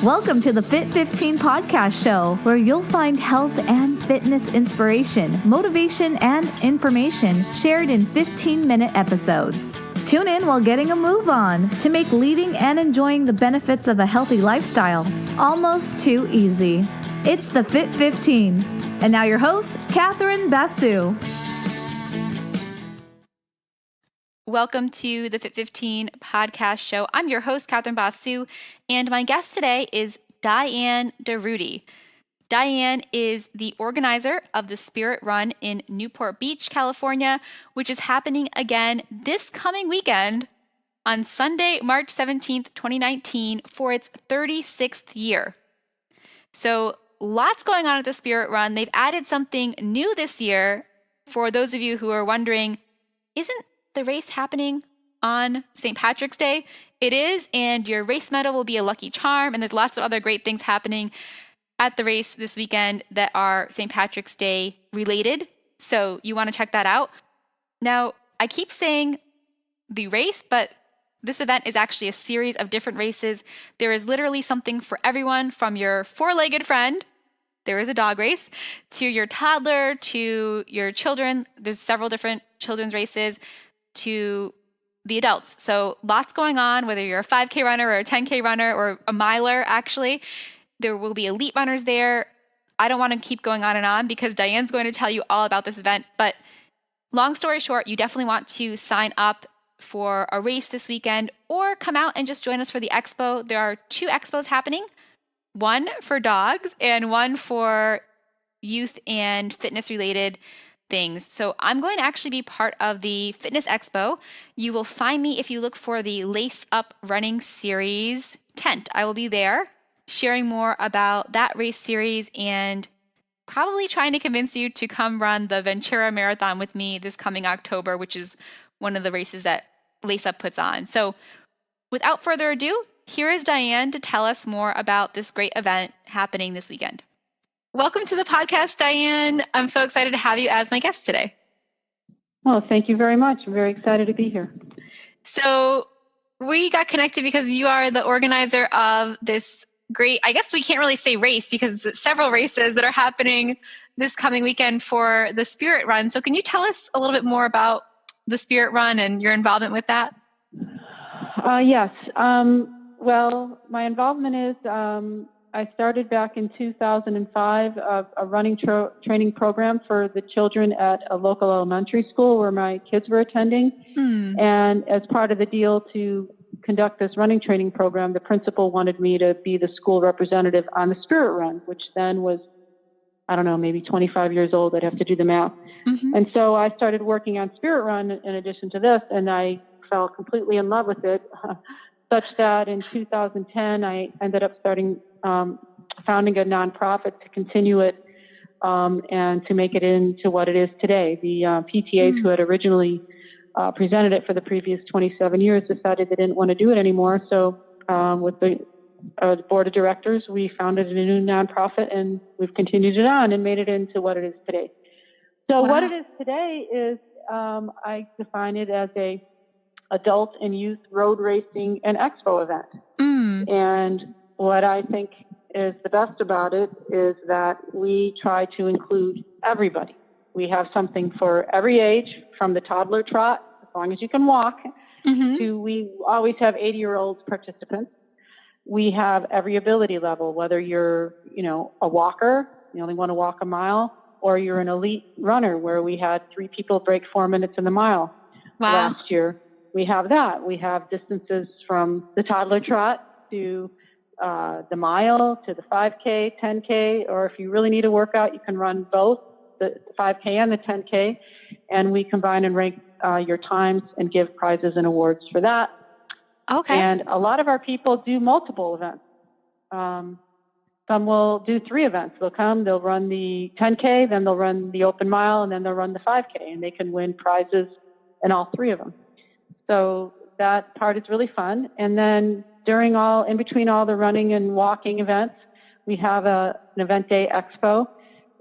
Welcome to the Fit 15 podcast show, where you'll find health and fitness inspiration, motivation, and information shared in 15-minute episodes. Tune in while getting a move on to make leading and enjoying the benefits of a healthy lifestyle almost too easy. It's the Fit 15. And now your host, Catherine Basu. Welcome to the Fit 15 podcast show. I'm your host, Catherine Basu, and my guest today is Diane Daruty. Diane is the organizer of the Spirit Run in Newport Beach, California, which is happening again this coming weekend on Sunday, March 17th, 2019, for its 36th year. So lots going on at the Spirit Run. They've added something new this year. For those of you who are wondering, isn't the race happening on St. Patrick's Day? It is, and your race medal will be a lucky charm, and there's lots of other great things happening at the race this weekend that are St. Patrick's Day related, so you want to check that out. Now, I keep saying the race, but this event is actually a series of different races. There is literally something for everyone, from your four-legged friend, there is a dog race, to your toddler, to your children. There's several different children's races, to the adults. So lots going on, whether you're a 5K runner or a 10K runner or a miler, actually. There will be elite runners there. I don't want to keep going on because Diane's going to tell you all about this event. But long story short, you definitely want to sign up for a race this weekend or come out and just join us for the expo. There are two expos happening, one for dogs and one for youth and fitness related things. So I'm going to actually be part of the Fitness Expo. You will find me if you look for the Lace Up Running Series tent. I will be there sharing more about that race series and probably trying to convince you to come run the Ventura Marathon with me this coming October, which is one of the races that Lace Up puts on. So without further ado, here is Diane to tell us more about this great event happening this weekend. Welcome to the podcast, Diane. I'm so excited to have you as my guest today. Oh, thank you very much. I'm very excited to be here. So we got connected because you are the organizer of this great, I guess we can't really say race because it's several races that are happening this coming weekend for the Spirit Run. So can you tell us a little bit more about the Spirit Run and your involvement with that? Yes. Well, my involvement is I started back in 2005 a running training program for the children at a local elementary school where my kids were attending. And as part of the deal to conduct this running training program, the principal wanted me to be the school representative on the Spirit Run, which then was, I don't know, maybe 25 years old. I'd have to do the math. And so I started working on Spirit Run in addition to this, and I fell completely in love with it, such that in 2010, I ended up founding a nonprofit to continue it and to make it into what it is today. The PTAs who had originally presented it for the previous 27 years decided they didn't want to do it anymore. So with the board of directors, we founded a new nonprofit, and we've continued it on and made it into what it is today. So what it is today is I define it as a adult and youth road racing and expo event. And what I think is the best about it is that we try to include everybody. We have something for every age, from the toddler trot, as long as you can walk, to we always have 80-year-old participants. We have every ability level, whether you're, a walker, you only want to walk a mile, or you're an elite runner where we had 3 people break 4 minutes in the mile last year. We have that. We have distances from the toddler trot to the mile, to the 5K, 10K, or if you really need a workout, you can run both the 5K and the 10K, and we combine and rank your times and give prizes and awards for that. Okay. And a lot of our people do multiple events. Some will do 3 events. They'll come, they'll run the 10K, then they'll run the open mile, and then they'll run the 5K, and they can win prizes in all 3 of them. So that part is really fun. And then in between all the running and walking events, we have an event day expo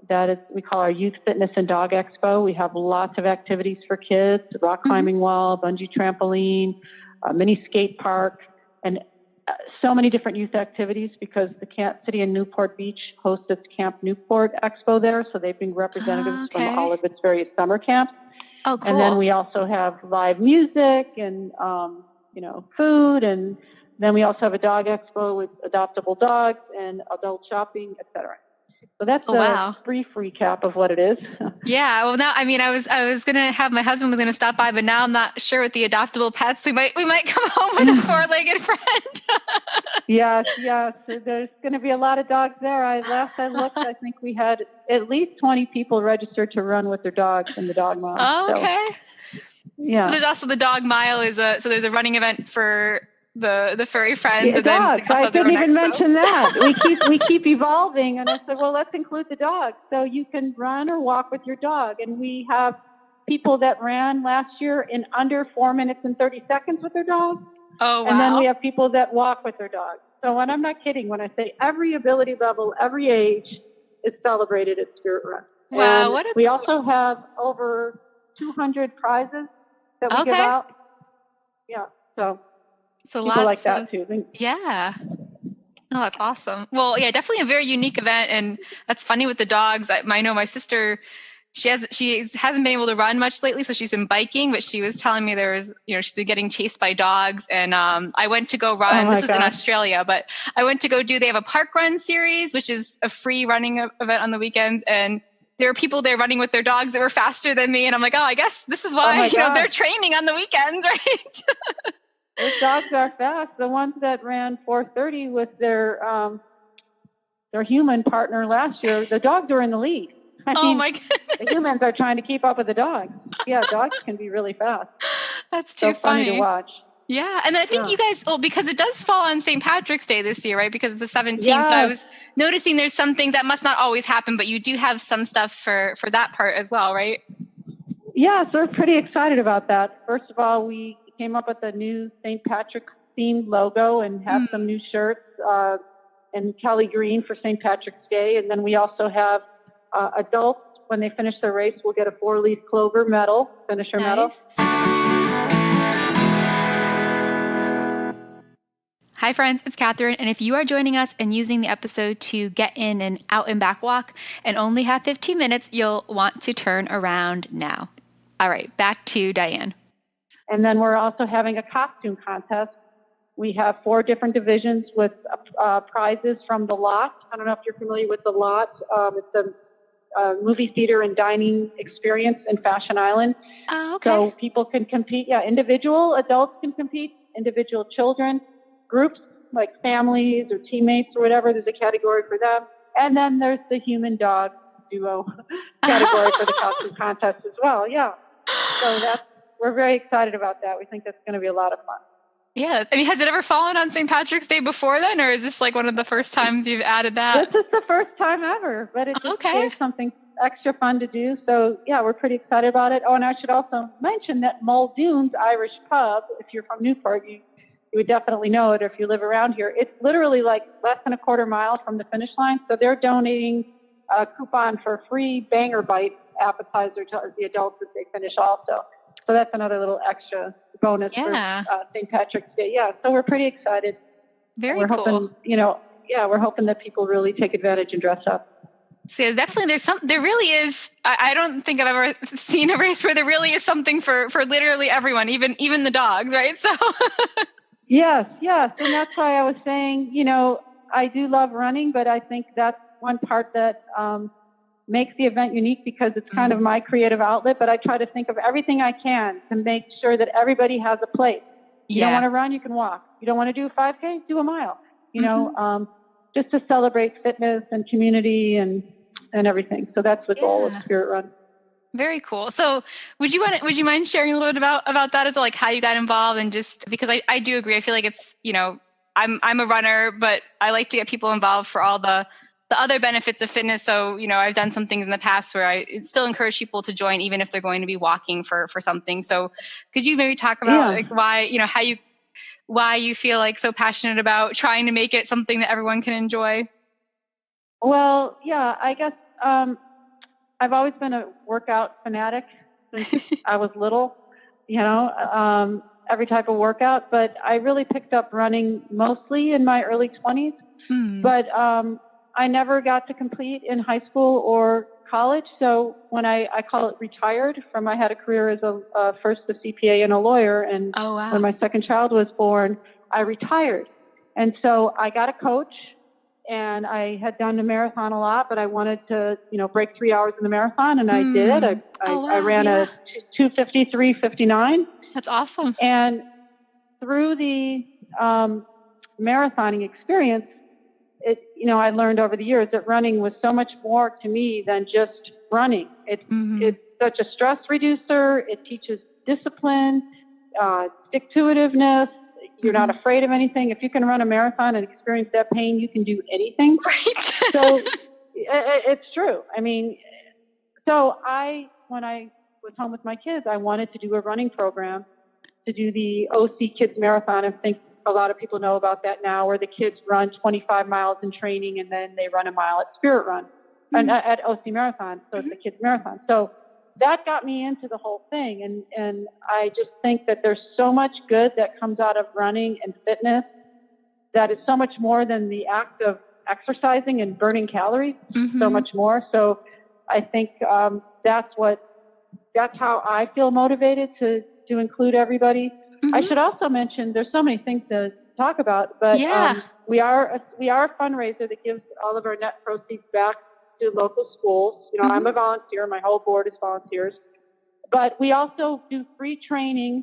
that is, we call our Youth Fitness and Dog Expo. We have lots of activities for kids, rock climbing wall, bungee trampoline, a mini skate park, and so many different youth activities because the city in Newport Beach hosts its Camp Newport Expo there. So they bring representatives from all of its various summer camps. Oh, cool. And then we also have live music and, food. And then we also have a dog expo with adoptable dogs and adult shopping, et cetera. So that's a brief recap of what it is. Yeah. Well, now, I was going to have my husband was going to stop by, but now I'm not sure with the adoptable pets. We might come home with a four-legged friend. Yes. There's going to be a lot of dogs there. Last I looked, I think we had at least 20 people registered to run with their dogs in the dog mile. Oh, okay. So, yeah. So there's also the dog mile so there's a running event for the furry friends. Yeah, and then dogs. I didn't even mention that. We keep evolving, and I said, well, let's include the dogs. So you can run or walk with your dog. And we have people that ran last year in under 4 minutes and 30 seconds with their dog. Oh, wow. And then we have people that walk with their dogs. So, and I'm not kidding when I say every ability level, every age is celebrated at Spirit Run. Wow. And we also have over 200 prizes that we give out. Yeah. So people like that too. Yeah. Oh, that's awesome. Well, yeah, definitely a very unique event. And that's funny with the dogs. I know my sister, she hasn't been able to run much lately. So she's been biking, but she was telling me she's been getting chased by dogs. And I went to go run. This was in Australia, but I went to they have a park run series, which is a free running event on the weekends. And there were people there running with their dogs that were faster than me. And I'm like, I guess this is why, they're training on the weekends, right? Those dogs are fast. The ones that ran 4:30 with their human partner last year, the dogs are in the lead. I mean, my goodness. The humans are trying to keep up with the dogs. Yeah, dogs can be really fast. That's too funny to watch. Yeah. And I think you guys, because it does fall on St. Patrick's Day this year, right? Because it's the 17th. Yes. So I was noticing there's some things that must not always happen, but you do have some stuff for that part as well, right? Yeah, so we're pretty excited about that. First of all, we came up with a new St. Patrick's themed logo and have some new shirts and Kelly Green for St. Patrick's Day. And then we also have adults, when they finish their race, will get a 4-leaf clover medal, finisher medal. Hi friends, it's Catherine, and if you are joining us and using the episode to get in an out and back walk and only have 15 minutes, you'll want to turn around now. All right, back to Diane. And then we're also having a costume contest. We have 4 different divisions with prizes from The Lot. I don't know if you're familiar with The Lot. It's a movie theater and dining experience in Fashion Island. Oh, okay. So people can compete. Yeah, individual adults can compete, individual children, groups like families or teammates or whatever. There's a category for them. And then there's the human dog duo category for the costume contest as well. Yeah. So we're very excited about that. We think that's going to be a lot of fun. Yeah. I mean, has it ever fallen on St. Patrick's Day before then, or is this like one of the first times you've added that? This is the first time ever, but it just gave something extra fun to do. So, yeah, we're pretty excited about it. Oh, and I should also mention that Muldoon's Irish Pub, if you're from Newport, you would definitely know it if you live around here. It's literally like less than a quarter mile from the finish line. So they're donating a coupon for free Banger Bite appetizer to the adults as they finish also. So that's another little extra bonus for St. Patrick's Day. Yeah, so we're pretty excited. We're hoping, we're hoping that people really take advantage and dress up. So definitely there really is, I don't think I've ever seen a race where there really is something for literally everyone, even the dogs, right? So Yes. And that's why I was saying, I do love running, but I think that's one part that makes the event unique because it's kind of my creative outlet, but I try to think of everything I can to make sure that everybody has a place. You don't want to run, you can walk. You don't want to do a 5K, do a mile. Just to celebrate fitness and community and everything. So that's the goal of Spirit Run. Very cool. So would you mind sharing a little bit about that as well, like how you got involved and just because I do agree. I feel like it's, I'm a runner, but I like to get people involved for all the other benefits of fitness. So, I've done some things in the past where I still encourage people to join, even if they're going to be walking for something. So could you maybe talk about like why, why you feel like so passionate about trying to make it something that everyone can enjoy? Well, yeah, I guess, I've always been a workout fanatic since I was little, every type of workout, but I really picked up running mostly in my early 20s. But I never got to compete in high school or college. So when I call it retired from, I had a career as first a CPA and a lawyer. And when my second child was born, I retired. And so I got a coach, and I had done the marathon a lot, but I wanted to, break 3 hours in the marathon, and I did. I ran a 2:53:59. That's awesome. And through the marathoning experience, I learned over the years that running was so much more to me than just running. It's such a stress reducer. It teaches discipline, stick-to-itiveness. You're not afraid of anything. If you can run a marathon and experience that pain, you can do anything. Right. So it's true. I mean, so when I was home with my kids, I wanted to do a running program, to do the OC Kids Marathon. I think a lot of people know about that now, where the kids run 25 miles in training and then they run a mile at Spirit Run, and at OC Marathon. So it's the Kids Marathon. So that got me into the whole thing. And I just think that there's so much good that comes out of running and fitness that is so much more than the act of exercising and burning calories, so much more. So I think that's how I feel motivated to include everybody. I should also mention there's so many things to talk about, but we are a fundraiser that gives all of our net proceeds back to local schools. I'm a volunteer. My whole board is volunteers. But we also do free training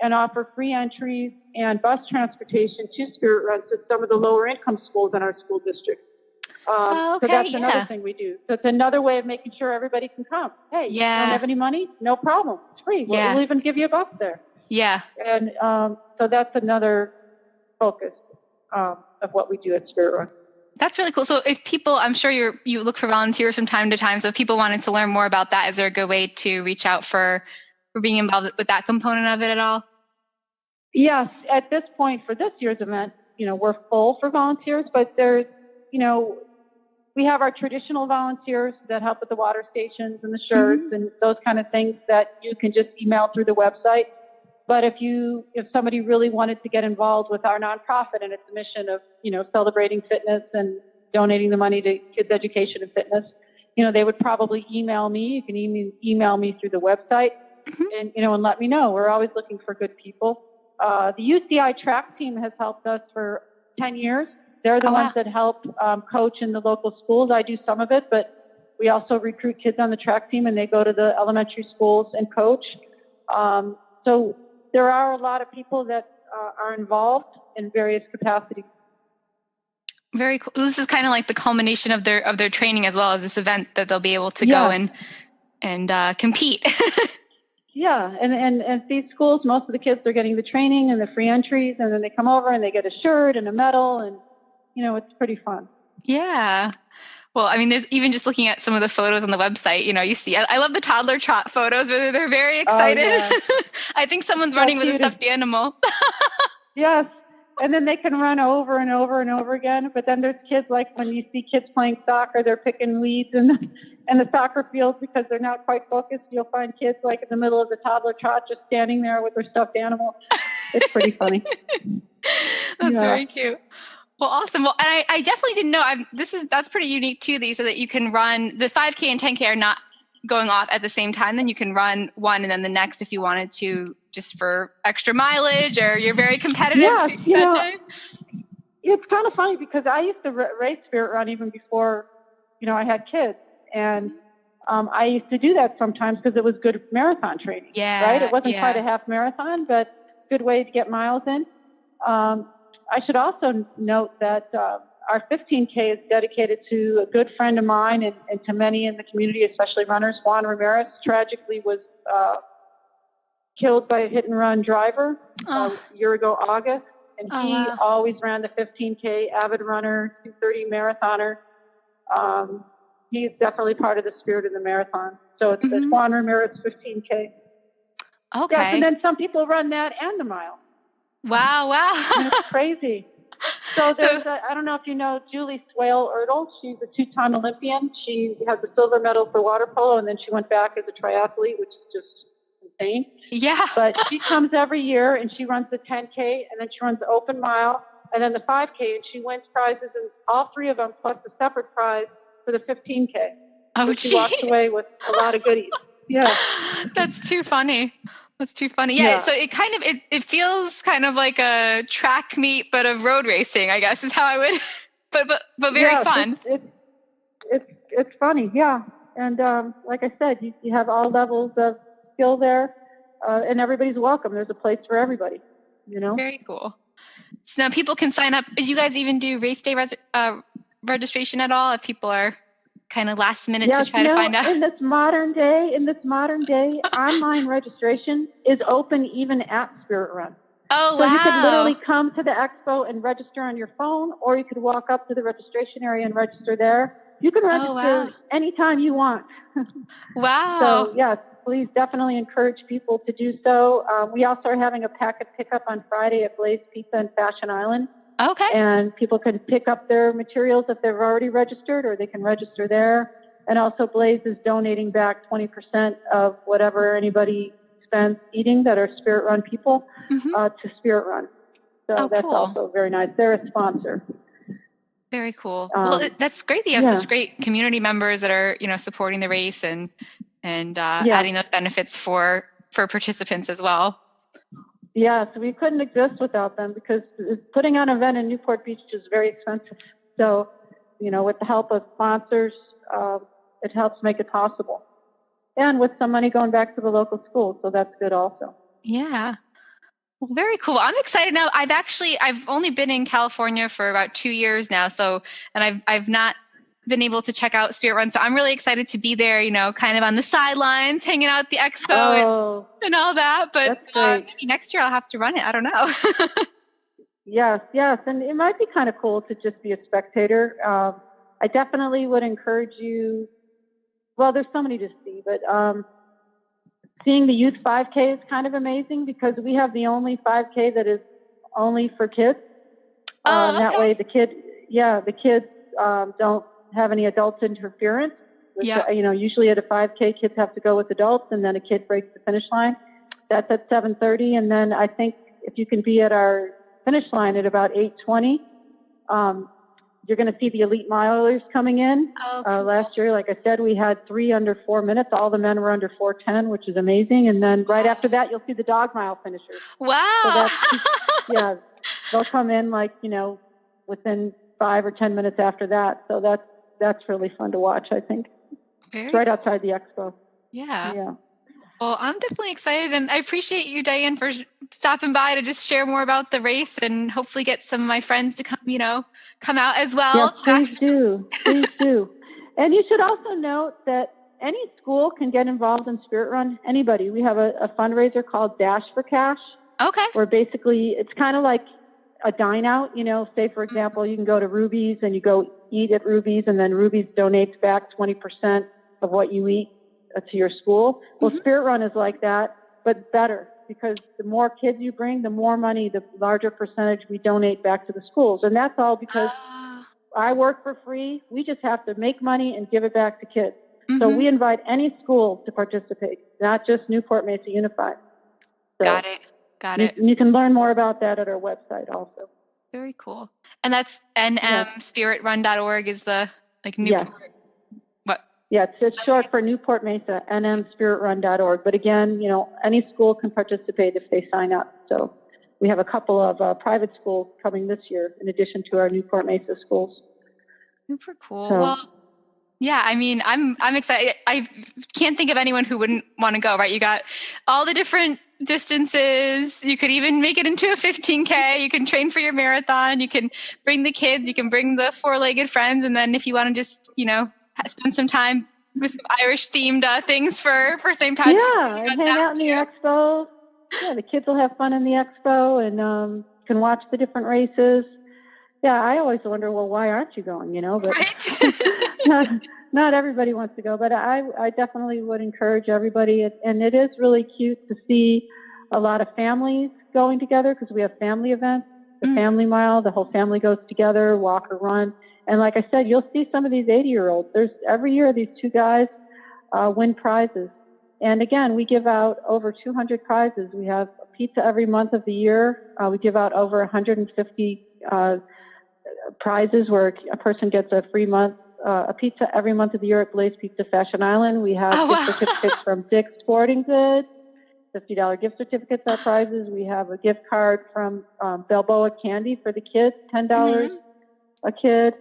and offer free entries and bus transportation to Spirit Run to some of the lower income schools in our school district. So that's another thing we do. So it's another way of making sure everybody can come. Hey, you don't have any money? No problem. It's free. We'll even give you a bus there. Yeah. And so that's another focus of what we do at Spirit Run. That's really cool. So if people, I'm sure you look for volunteers from time to time. So if people wanted to learn more about that, is there a good way to reach out for being involved with that component of it at all? Yes. At this point for this year's event, we're full for volunteers, but there's, we have our traditional volunteers that help with the water stations and the shirts and those kind of things that you can just email through the website. But if somebody really wanted to get involved with our nonprofit and its mission of, celebrating fitness and donating the money to kids' education and fitness, they would probably email me. You can email me through the website and let me know. We're always looking for good people. The UCI track team has helped us for 10 years. They're the ones that help coach in the local schools. I do some of it, but we also recruit kids on the track team, and they go to the elementary schools and coach. So there are a lot of people that are involved in various capacities. Very cool. This is kind of like the culmination of their training, as well as this event that they'll be able to go and compete. Yeah, and at these schools, most of the kids are getting the training and the free entries, and then they come over and they get a shirt and a medal, and it's pretty fun. Yeah. Well, I mean, there's even just looking at some of the photos on the website, you see, I love the toddler trot photos where they're very excited. Oh, yeah. I think someone's running with a stuffed animal. Yes. And then they can run over and over and over again. But then there's kids, like when you see kids playing soccer, they're picking weeds in the soccer field because they're not quite focused. You'll find kids like in the middle of the toddler trot just standing there with their stuffed animal. It's pretty funny. That's very cute. Well, awesome. Well, and I definitely didn't know. That's pretty unique too. So that you can run the 5K and 10K are not going off at the same time. Then you can run one and then the next if you wanted to, just for extra mileage, or you're very competitive. Yeah, it's kind of funny because I used to race Spirit Run even before, I had kids, and I used to do that sometimes because it was good marathon training. Yeah, right. It wasn't quite a half marathon, but good way to get miles in. I should also note that our 15K is dedicated to a good friend of mine and to many in the community, especially runners. Juan Ramirez tragically was killed by a hit-and-run driver a year ago, August. And he always ran the 15K, avid runner, 2:30 marathoner. He's definitely part of the spirit of the marathon. So it's the Juan Ramirez 15K. Okay. Yes, and then some people run that and the mile. Wow. And it's crazy. So there's, I don't know if you know Julie Swale-Ertl. She's a 2-time Olympian. She has a silver medal for water polo, and then she went back as a triathlete, which is just insane. Yeah. But she comes every year, and she runs the 10K, and then she runs the open mile, and then the 5K, and she wins prizes, and all three of them, plus a separate prize for the 15K. Oh, so she walks away with a lot of goodies. Yeah. That's too funny. That's too funny. Yeah. So it kind of, it feels kind of like a track meet, but of road racing, I guess is how I would, but very fun. It's funny. Yeah. And, like I said, you have all levels of skill there, and everybody's welcome. There's a place for everybody, you know? Very cool. So now people can sign up. Do you guys even do race day registration at all if people are kind of last minute to try to find out? In this modern day, online registration is open even at Spirit Run. Oh, so wow. You could literally come to the expo and register on your phone, or you could walk up to the registration area and register there. You can register anytime you want. Wow. So, yes, please definitely encourage people to do so. We also are having a packet pickup on Friday at Blaze Pizza in Fashion Island. Okay. And people can pick up their materials if they've already registered, or they can register there. And also Blaze is donating back 20% of whatever anybody spends eating that are Spirit Run people to Spirit Run. So that's cool. also very nice. They're a sponsor. Very cool. Well, that's great that you have such great community members that are, supporting the race and adding those benefits for participants as well. Yeah, so we couldn't exist without them, because putting on an event in Newport Beach is very expensive. So, with the help of sponsors, it helps make it possible. And with some money going back to the local schools, so that's good also. Yeah. Well, very cool. I'm excited now. I've only been in California for about 2 years now. And I've not been able to check out Spirit Run. So I'm really excited to be there, kind of on the sidelines, hanging out at the expo and all that. But maybe next year I'll have to run it. I don't know. Yes. And it might be kind of cool to just be a spectator. I definitely would encourage you. Well, there's so many to see, but seeing the youth 5K is kind of amazing, because we have the only 5K that is only for kids. That way the kids don't have any adult interference. Usually at a 5K, kids have to go with adults, and then a kid breaks the finish line. That's at 7:30. And then I think if you can be at our finish line at about 8:20, you're going to see the elite milers coming in. Cool. Last year, like I said, we had 3 under 4 minutes. All the men were under 4:10, which is amazing. And then right after that, you'll see the dog mile finishers. Wow. So they'll come in within 5 or 10 minutes after that. So that's really fun to watch, I think. It's right outside the expo. Yeah. Well, I'm definitely excited, and I appreciate you, Diane, for stopping by to just share more about the race, and hopefully get some of my friends to come out as well. Yes, please do. Please do. And you should also note that any school can get involved in Spirit Run. Anybody. We have a fundraiser called Dash for Cash. Okay. Where basically it's kind of like a dine out. Say for example, you can go to Ruby's and you go eat at Ruby's, and then Ruby's donates back 20% of what you eat to your school. Well, Spirit Run is like that, but better, because the more kids you bring, the more money, the larger percentage we donate back to the schools. And that's all because I work for free. We just have to make money and give it back to kids. So we invite any school to participate, not just Newport-Mesa Unified. So Got it. You can learn more about that at our website also. Very cool. And that's nmspiritrun.org is the Newport. Yes. Yeah, it's short for Newport Mesa, nmspiritrun.org. But again, any school can participate if they sign up. So we have a couple of private schools coming this year, in addition to our Newport Mesa schools. Super cool. So, well, yeah, I mean, I'm excited. I can't think of anyone who wouldn't want to go, right? You got all the different distances. You could even make it into a 15K. You can train for your marathon. You can bring the kids. You can bring the 4-legged friends. And then if you want to just, spend some time with some Irish-themed things for St. Patrick's. Yeah, hang out in the expo. Yeah, the kids will have fun in the expo, and can watch the different races. Yeah, I always wonder, well, why aren't you going, But right? not everybody wants to go, but I definitely would encourage everybody. And it is really cute to see a lot of families going together, because we have family events, the family mile, the whole family goes together, walk or run. And like I said, you'll see some of these 80-year-olds. Every year these 2 guys win prizes. And again, we give out over 200 prizes. We have a pizza every month of the year. We give out over 150 prizes where a person gets a free month, a pizza every month of the year at Blaze Pizza Fashion Island. We have gift certificates from Dick's Sporting Goods, $50 gift certificates are prizes. We have a gift card from Balboa Candy for the kids, $10 a kid.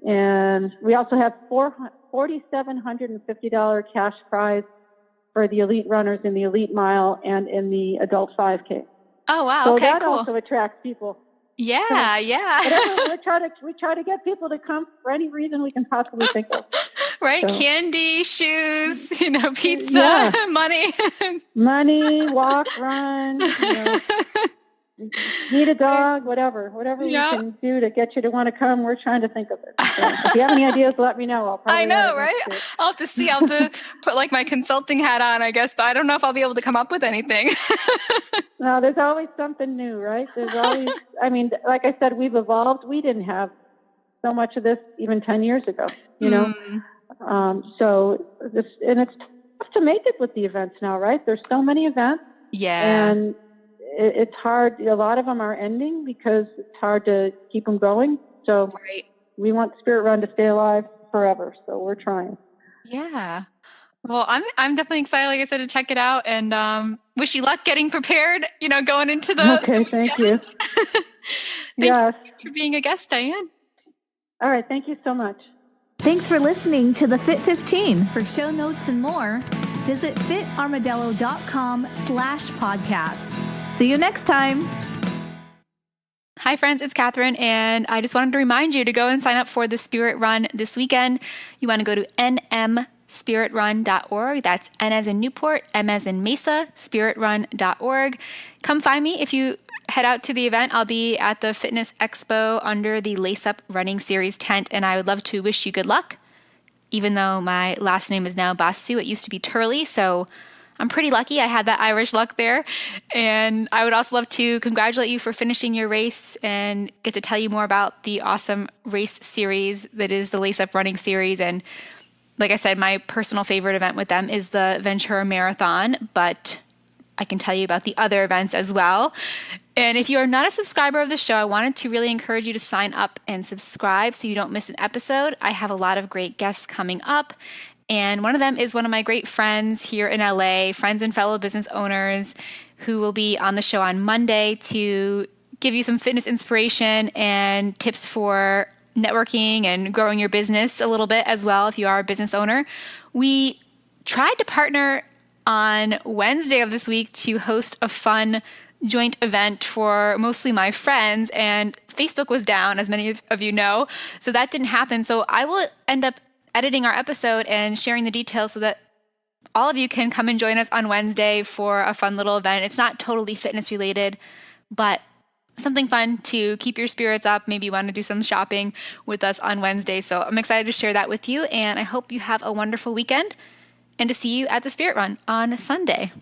And we also have $4,750 cash prize for the elite runners in the elite mile and in the adult 5K. Oh, wow. So okay, that cool. also attracts people. Yeah, We try to get people to come for any reason we can possibly think of. Right? So, candy, shoes, pizza, money. Money, walk, run, need a dog, whatever we can do to get you to want to come, we're trying to think of it. So if you have any ideas, let me know. I know, right? I'll have to see. I'll have to put like my consulting hat on, I guess, but I don't know if I'll be able to come up with anything. No, there's always something new, right? There's always, like I said, we've evolved. We didn't have so much of this even 10 years ago, So it's tough to make it with the events now, right? There's so many events. Yeah. And it's hard. A lot of them are ending because it's hard to keep them going. So we want Spirit Run to stay alive forever. So we're trying. Yeah. Well, I'm definitely excited, like I said, to check it out, and wish you luck getting prepared, going into the Okay, thank you. Yes. Thank you for being a guest, Diane. All right, thank you so much. Thanks for listening to the Fit 15. For show notes and more, visit fitarmadillo.com/podcast. See you next time. Hi friends, it's Catherine, and I just wanted to remind you to go and sign up for the Spirit Run this weekend. You want to go to NMSRI.org. That's N as in Newport, M as in Mesa, spiritrun.org. Come find me if you head out to the event. I'll be at the Fitness Expo under the Lace Up Running Series tent, and I would love to wish you good luck. Even though my last name is now Basu, it used to be Turley, so I'm pretty lucky I had that Irish luck there. And I would also love to congratulate you for finishing your race and get to tell you more about the awesome race series that is the Lace Up Running Series. And like I said, my personal favorite event with them is the Ventura Marathon, but I can tell you about the other events as well. And if you are not a subscriber of the show, I wanted to really encourage you to sign up and subscribe so you don't miss an episode. I have a lot of great guests coming up. And one of them is one of my great friends here in LA, friends and fellow business owners, who will be on the show on Monday to give you some fitness inspiration and tips for networking and growing your business a little bit as well if you are a business owner. We tried to partner on Wednesday of this week to host a fun joint event for mostly my friends, and Facebook was down, as many of you know, so that didn't happen. So I will end up editing our episode and sharing the details so that all of you can come and join us on Wednesday for a fun little event. It's not totally fitness related, but something fun to keep your spirits up. Maybe you want to do some shopping with us on Wednesday. So I'm excited to share that with you, and I hope you have a wonderful weekend and to see you at the Spirit Run on Sunday.